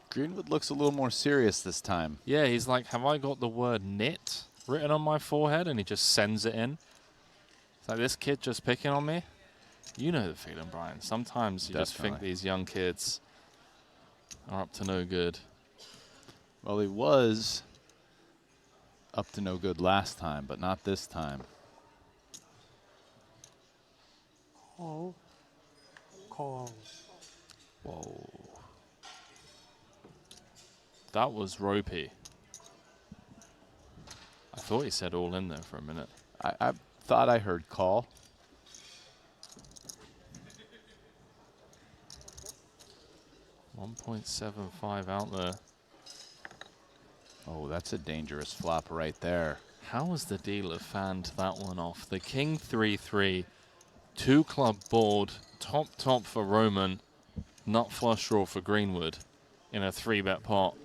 Greenwood looks a little more serious this time. Yeah, he's like, have I got the word knit written on my forehead? And he just sends it in. It's like, this kid just picking on me? You know the feeling, Brian. Sometimes you just think these young kids are up to no good. Well, he was up to no good last time, but not this time. Oh. Call. Whoa. That was ropey. I thought he said all in there for a minute. I thought I heard call. $1.75 out there. Oh, that's a dangerous flop right there. How has the dealer fanned that one off? The king 3-3, 2-club board, top for Roman, nut flush draw for Greenwood in a 3-bet pot.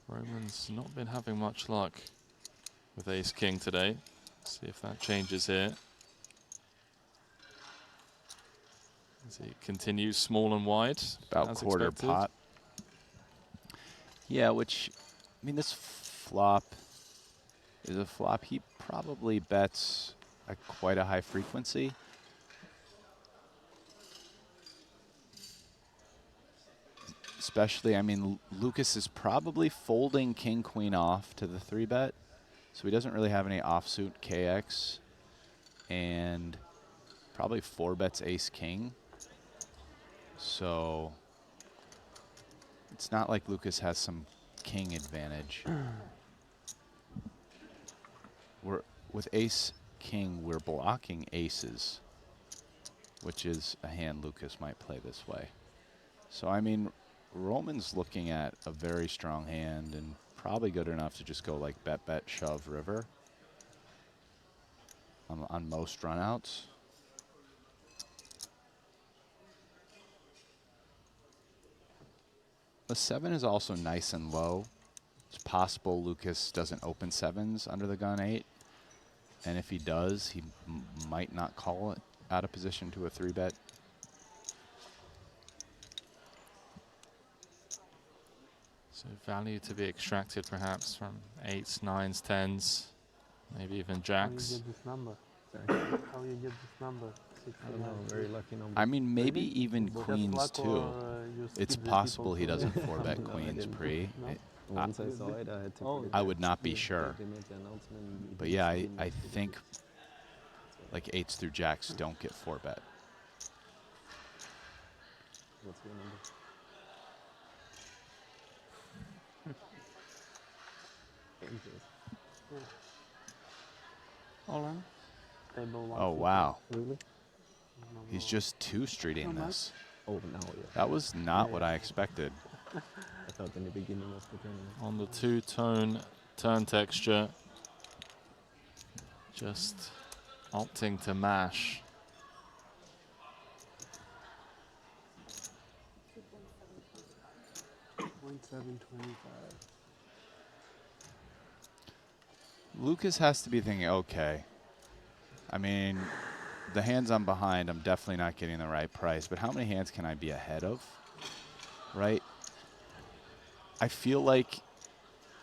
Roman's not been having much luck with ace-king today. See if that changes here. As he continues small and wide. About quarter expected. pot. Yeah, which, I mean, this flop is a flop he probably bets at quite a high frequency. Especially, I mean, Lucas is probably folding king, queen off to the 3-bet. So he doesn't really have any offsuit KX. And probably 4-bets ace, king. So it's not like Lucas has some king advantage. With ace, king, we're blocking aces, which is a hand Lucas might play this way. So, I mean, Roman's looking at a very strong hand and probably good enough to just go like bet, shove, river on most runouts. The 7 is also nice and low. It's possible Lucas doesn't open 7s under the gun 8. And if he does, he might not call it out of position to a 3-bet. So value to be extracted perhaps from 8s, 9s, 10s, maybe even jacks. How you get this number? How you get this number? I don't know, very lucky number. I mean, maybe Really? even Just queens luck too. or, you It's skip the possible he people doesn't to- 4-bet No, I queens didn't. pre. No? Once I saw it, I had to. Oh, put it I back. would not be sure. They made the announcement. But yeah, I think like 8s through jacks don't get 4-bet. What's your number? All in. Table 1. Oh, wow. Really? He's just 2-streeting Not this. Oh, now, yeah. That was not what I expected. I thought in the beginning of the tournament. On the 2-tone turn texture, just opting to mash. Lucas has to be thinking, okay, I mean, the hands I'm behind, I'm definitely not getting the right price, but how many hands can I be ahead of, right? I feel like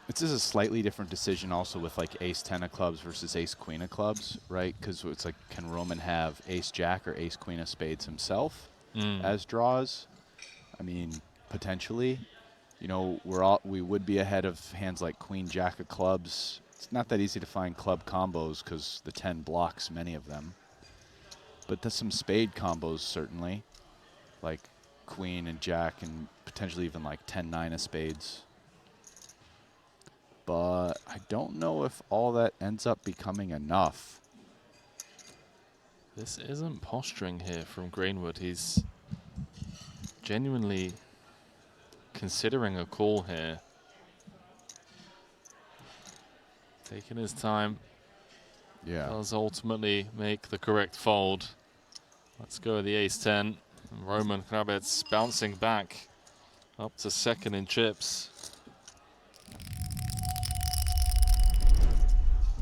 this is a slightly different decision also with like ace-10 of clubs versus ace-queen of clubs, right? Because it's like, can Roman have ace-jack or ace-queen of spades himself as draws? I mean, potentially. You know, we would be ahead of hands like queen-jack of clubs. It's not that easy to find club combos because the 10 blocks many of them. But there's some spade combos certainly, like queen and jack and potentially even like 10-9 of spades. But I don't know if all that ends up becoming enough. This isn't posturing here from Greenwood. He's genuinely considering a call here. Taking his time. Yeah. Does ultimately make the correct fold. Let's go with the ace-10. And Roman Hrabec bouncing back up to second in chips.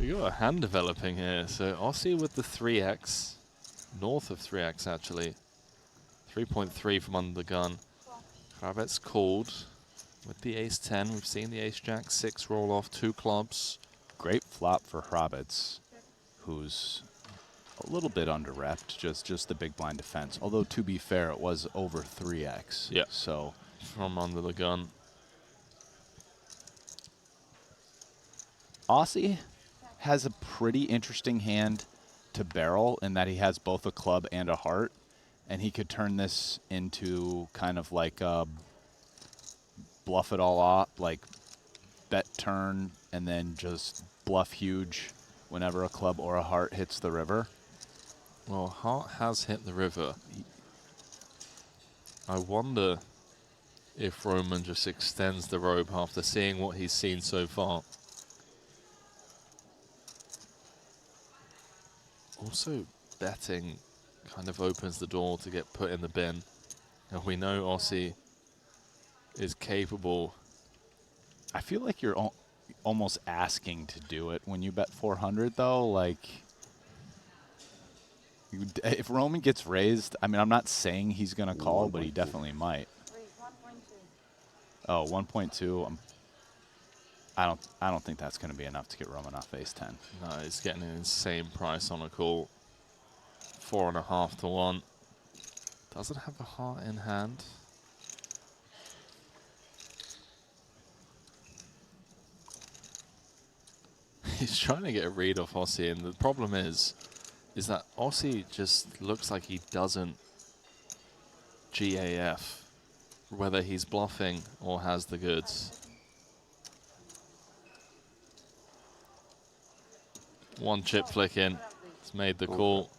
We got a hand developing here. So Aussie with the 3x, north of 3x actually. 3.3 from under the gun. Hrabec called with the ace-10. We've seen the ace-jack-6 roll off, 2 clubs. Great flop for Hrabec, who's a little bit under-repped, just the big blind defense. Although, to be fair, it was over 3x. Yeah. So from under the gun. Aussie has a pretty interesting hand to barrel in that he has both a club and a heart, and he could turn this into kind of like a bluff it all off, like bet turn and then just bluff huge whenever a club or a heart hits the river. Well, heart has hit the river. I wonder if Roman just extends the rope after seeing what he's seen so far. Also, betting kind of opens the door to get put in the bin. And we know Aussie is capable. I feel like you're almost asking to do it when you bet 400, though. Like, if Roman gets raised, I mean, I'm not saying he's going to call, but he definitely might. Oh, 1.2. I don't think that's going to be enough to get Roman off ace-10. No, he's getting an insane price on a call. 4.5 to 1. Doesn't have a heart in hand. He's trying to get a read off Aussie, and the problem is that Aussie just looks like he doesn't GAF, whether he's bluffing or has the goods. One chip flick in. It's made the call.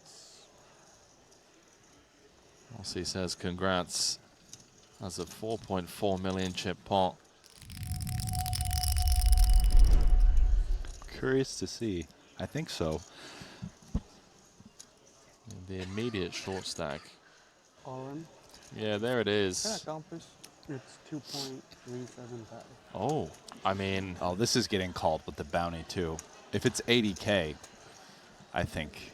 Aussie says congrats. That's a 4.4 million chip pot. Curious to see. I think so. The immediate short stack. All in. Yeah, there it is. Can I accomplish? It's 2.375. Oh, I mean, Oh, this is getting called with the bounty, too. If it's 80K, I think.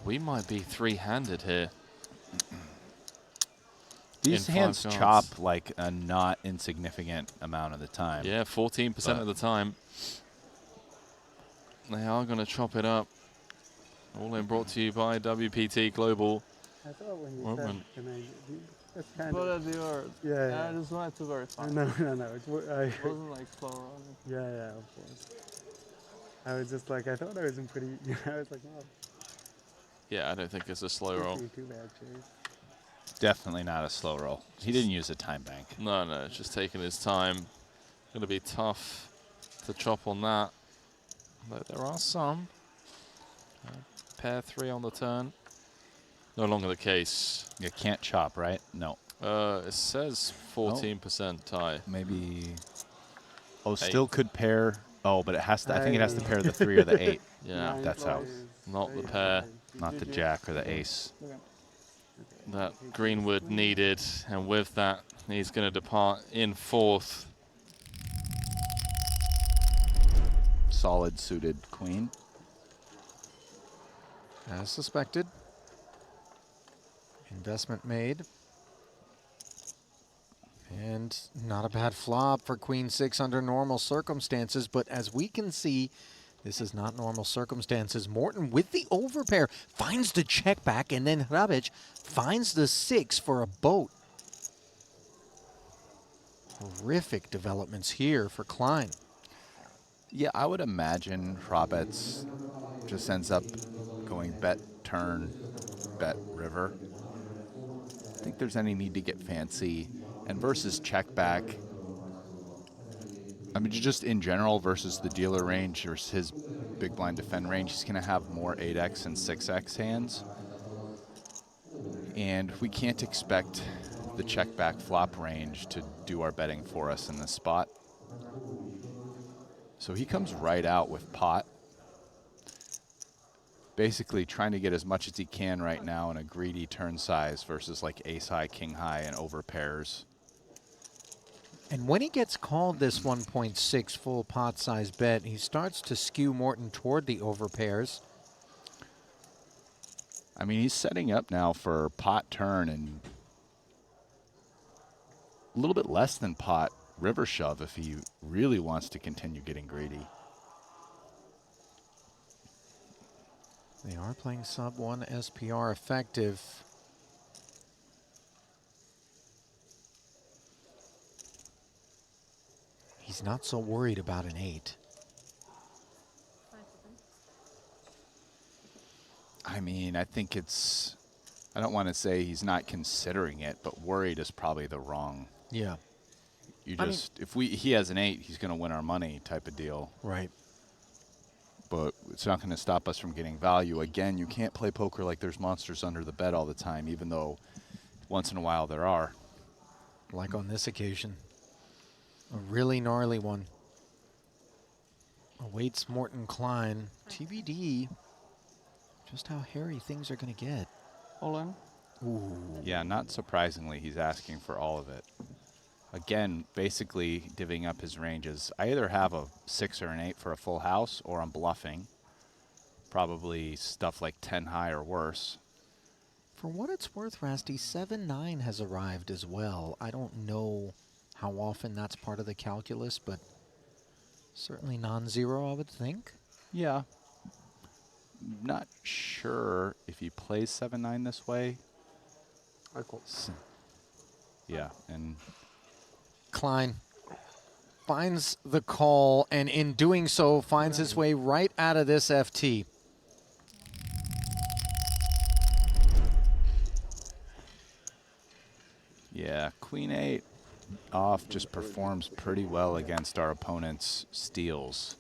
we might be three-handed here. These in hands 5 chop cards. like a not insignificant amount of the time. Yeah, 14% of the time. They are going to chop it up. All in brought to you by WPT Global. I thought when you Roman. said, can I, that's kind But of, at the word, yeah, yeah. I just wanted to verify. No, it's, It wasn't like slow rolling. yeah, of course. I was just like, I thought I was in pretty, I was like, oh, Yeah, I don't think it's a slow roll. too bad, Chase. Definitely not a slow roll. He didn't use a time bank. No, it's just taking his time. Going to be tough to chop on that. But there are some. Pair 3 on the turn. No longer the case. You can't chop, right? No. It says 14% tie. Maybe. Oh, still could pair. Oh, but it has to. I think it has to pair the 3 or the 8, Yeah, that's how. not the pair not the jack or the ace. that Greenwood needed. And with that, he's going to depart in 4th. Solid suited queen. As suspected. Investment made. And not a bad flop for Queen 6 under normal circumstances, but as we can see, this is not normal circumstances. Morton with the overpair finds the check back, and then Hrabec finds the 6 for a boat. Horrific developments here for Klein. Yeah, I would imagine Hrabec just ends up going bet turn, bet river. I think there's any need to get fancy. And versus check back, I mean, just in general versus the dealer range versus his big blind defend range, he's going to have more 8x and 6x hands. And we can't expect the check back flop range to do our betting for us in this spot. So he comes right out with pot. Basically trying to get as much as he can right now in a greedy turn size versus like ace high, king high, and over pairs. And when he gets called this 1.6 full pot size bet, he starts to skew Morton toward the overpairs. I mean, he's setting up now for pot turn and a little bit less than pot river shove if he really wants to continue getting greedy. They are playing sub 1 SPR effective. He's not so worried about an 8. I mean, I think it's, I don't want to say he's not considering it, but worried is probably the wrong. Yeah. You just, if he has an 8, he's going to win our money type of deal. Right. But it's not going to stop us from getting value. Again, you can't play poker like there's monsters under the bed all the time, even though once in a while there are. Like on this occasion. A really gnarly one. Awaits Morton Klein. TBD. Just how hairy things are going to get. All in. Ooh. Yeah, not surprisingly, he's asking for all of it. Again, basically divvying up his ranges. I either have a 6 or an 8 for a full house, or I'm bluffing. Probably stuff like 10 high or worse. For what it's worth, Rasty, 7-9 has arrived as well. I don't know how often that's part of the calculus, but certainly non-zero, I would think. Yeah. Not sure if he plays 7-9 this way. Yeah, and Klein finds the call, and in doing so, finds his way right out of this FT. yeah, Queen 8 off just performs pretty well against our opponent's steals.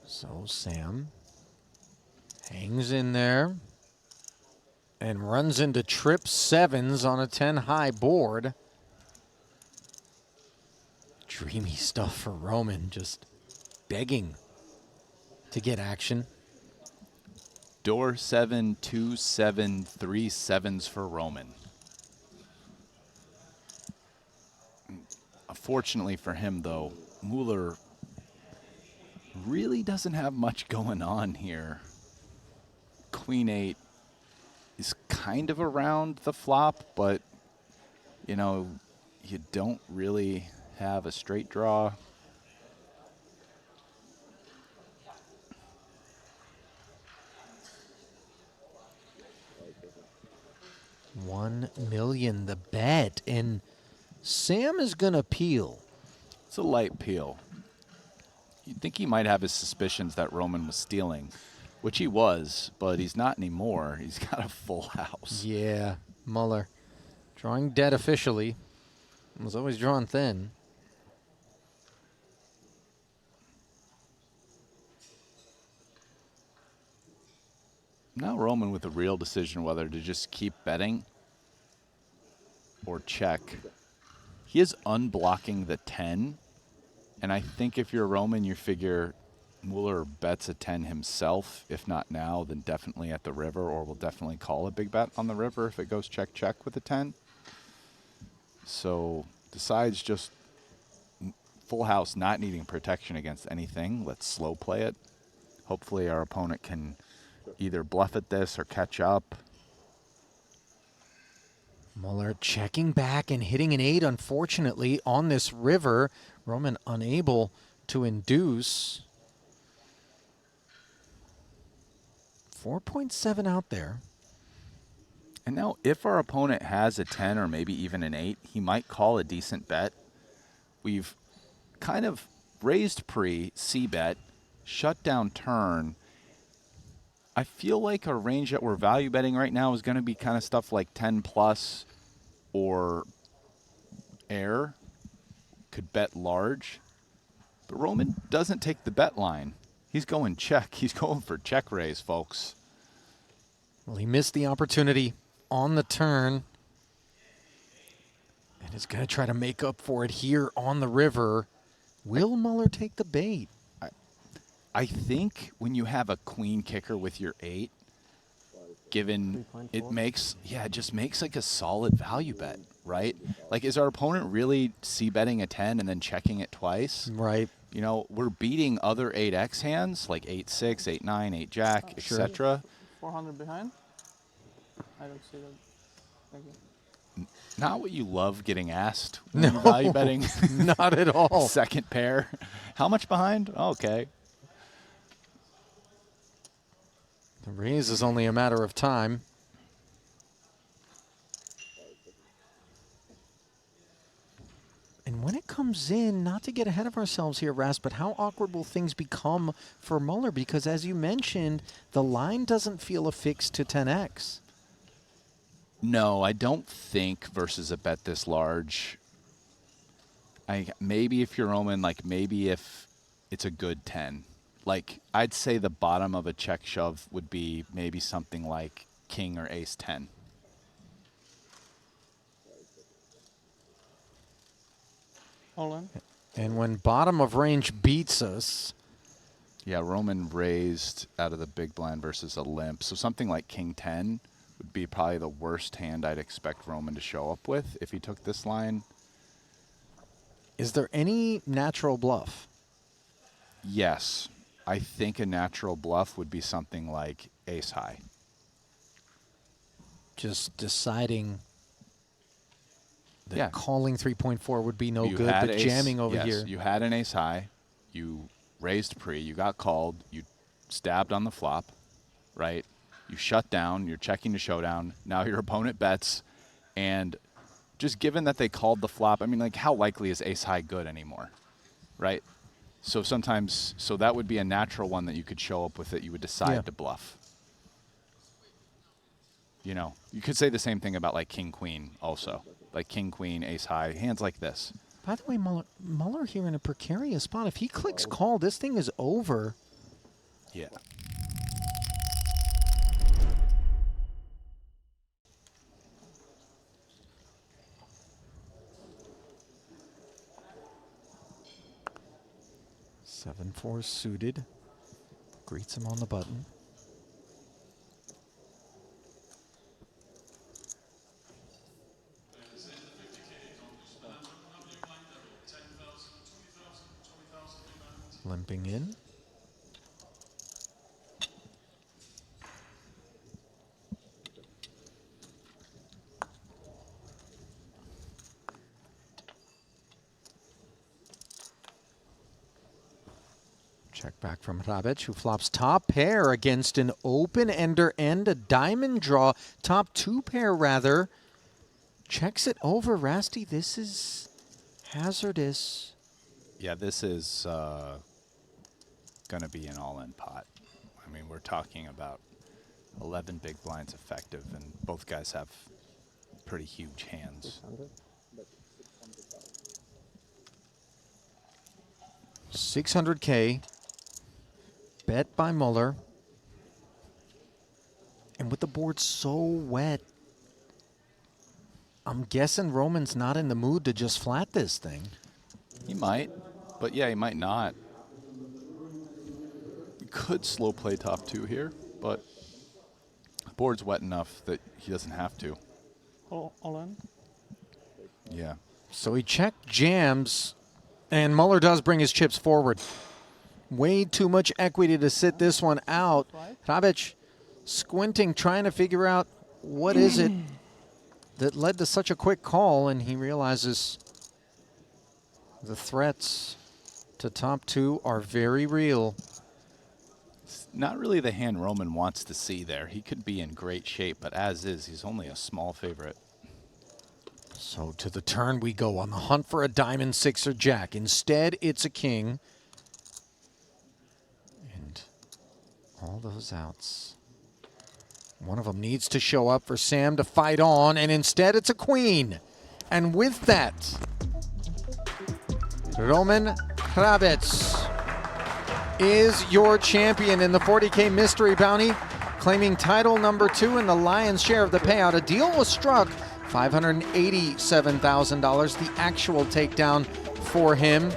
So Sam hangs in there and runs into trip 7s on a 10 high board. Dreamy stuff for Roman, just begging to get action. Door 7, 2, 7, 3 7s for Roman. Unfortunately for him, though, Mueller really doesn't have much going on here. Queen 8 is kind of around the flop, but, you know, you don't really have a straight draw. $1 million the bet, and Sam is gonna peel. It's a light peel. You'd think he might have his suspicions that Roman was stealing, which he was, but he's not anymore. He's got a full house. Yeah, Mueller drawing dead officially. Was always drawn thin. Now Roman with a real decision whether to just keep betting or check. He is unblocking the 10, and I think if you're Roman, you figure Mueller bets a 10 himself. If not now, then definitely at the river, or will definitely call a big bet on the river if it goes check-check with a 10. So decides just full house, not needing protection against anything. Let's slow play it. Hopefully our opponent can either bluff at this or catch up. Mueller checking back and hitting an 8, unfortunately, on this river. Roman unable to induce. 4.7 out there. And now if our opponent has a 10 or maybe even an 8, he might call a decent bet. We've kind of raised pre, C-bet, shut down turn. I feel like our range that we're value betting right now is going to be kind of stuff like 10 plus or air. Could bet large. But Roman doesn't take the bet line. He's going check. He's going for check raise, folks. Well, he missed the opportunity on the turn. And is going to try to make up for it here on the river. Will Mueller take the bait? I think when you have a queen kicker with your 8, given 3.4. it makes, it just makes like a solid value bet, right? Like, is our opponent really c-betting a 10 and then checking it twice? Right. You know, we're beating other 8x hands like 8-6, 8-9, 8-jack, etc. 400 behind? I don't see that. Thank you. Not what you love getting asked when you're value betting. Not at all. Second pair. How much behind? Okay. The raise is only a matter of time. And when it comes in, not to get ahead of ourselves here, Ras, but how awkward will things become for Mueller? Because as you mentioned, the line doesn't feel affixed to 10x. No, I don't think versus a bet this large. Maybe if you're Roman, like maybe if it's a good 10. Like, I'd say the bottom of a check shove would be maybe something like king or ace 10. All in. And when bottom of range beats us, Yeah, Roman raised out of the big blind versus a limp. So something like king 10 would be probably the worst hand I'd expect Roman to show up with if he took this line. is there any natural bluff? Yes. I think a natural bluff would be something like ace high. Just deciding that Yeah. calling 3.4 would be no You good, had but ace- jamming over yes, here. You had an ace high. You raised pre. You got called. You stabbed on the flop, right? You shut down. You're checking to showdown. Now your opponent bets. And just given that they called the flop, I mean, like, how likely is ace high good anymore, right? So sometimes, so that would be a natural one that you could show up with that you would decide to bluff. You know, you could say the same thing about like king queen also, like king queen, ace high, hands like this. By the way, Mueller here in a precarious spot. If he clicks call, this thing is over. Yeah. Seven four suited. Greets him on the button. Limping in. Check back from Hrabec, who flops top pair against an open ender and a diamond draw. Top two pair, rather. Checks it over. Rasty, this is hazardous. Yeah, this is going to be an all-in pot. I mean, we're talking about 11 big blinds effective, and both guys have pretty huge hands. 600K. Bet by Mueller. And with the board so wet, I'm guessing Roman's not in the mood to just flat this thing. He might, but yeah, he might not. He could slow play top two here, but the board's wet enough that he doesn't have to. All in. Yeah. So he checked jams, and Mueller does bring his chips forward. Way too much equity to sit this one out. Hrabec squinting, trying to figure out what is it that led to such a quick call, and he realizes the threats to top two are very real. It's not really the hand Roman wants to see there. He could be in great shape, but as is, he's only a small favorite. So to the turn we go on the hunt for a diamond, six, or jack. Instead, it's a king. And all those outs. One of them needs to show up for Sam to fight on, and instead it's a queen. And with that, Roman Hrabec is your champion in the 40K Mystery Bounty, claiming title number 2 and the lion's share of the payout. A deal was struck, $587,000, the actual takedown for him.